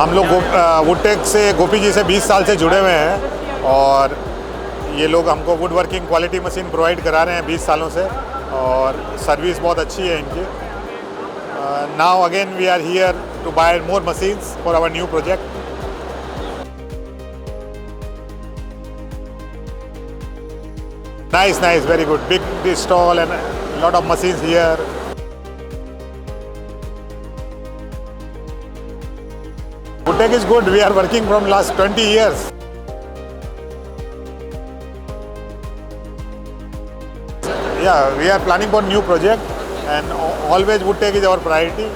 हम लोग वुडटेक से गोपी जी से 20 साल से जुड़े हुए हैं और ये लोग हमको would working quality machine provide करा रहे हैं 20 सालों से और सर्विस बहुत अच्छी है इनकी. Now again we are here to buy more machines for our new project. Nice, very good. Big stall and a lot of machines here. Woodtech is good. We are working from last 20 years. Yeah, we are planning for new project and always Woodtech is our priority.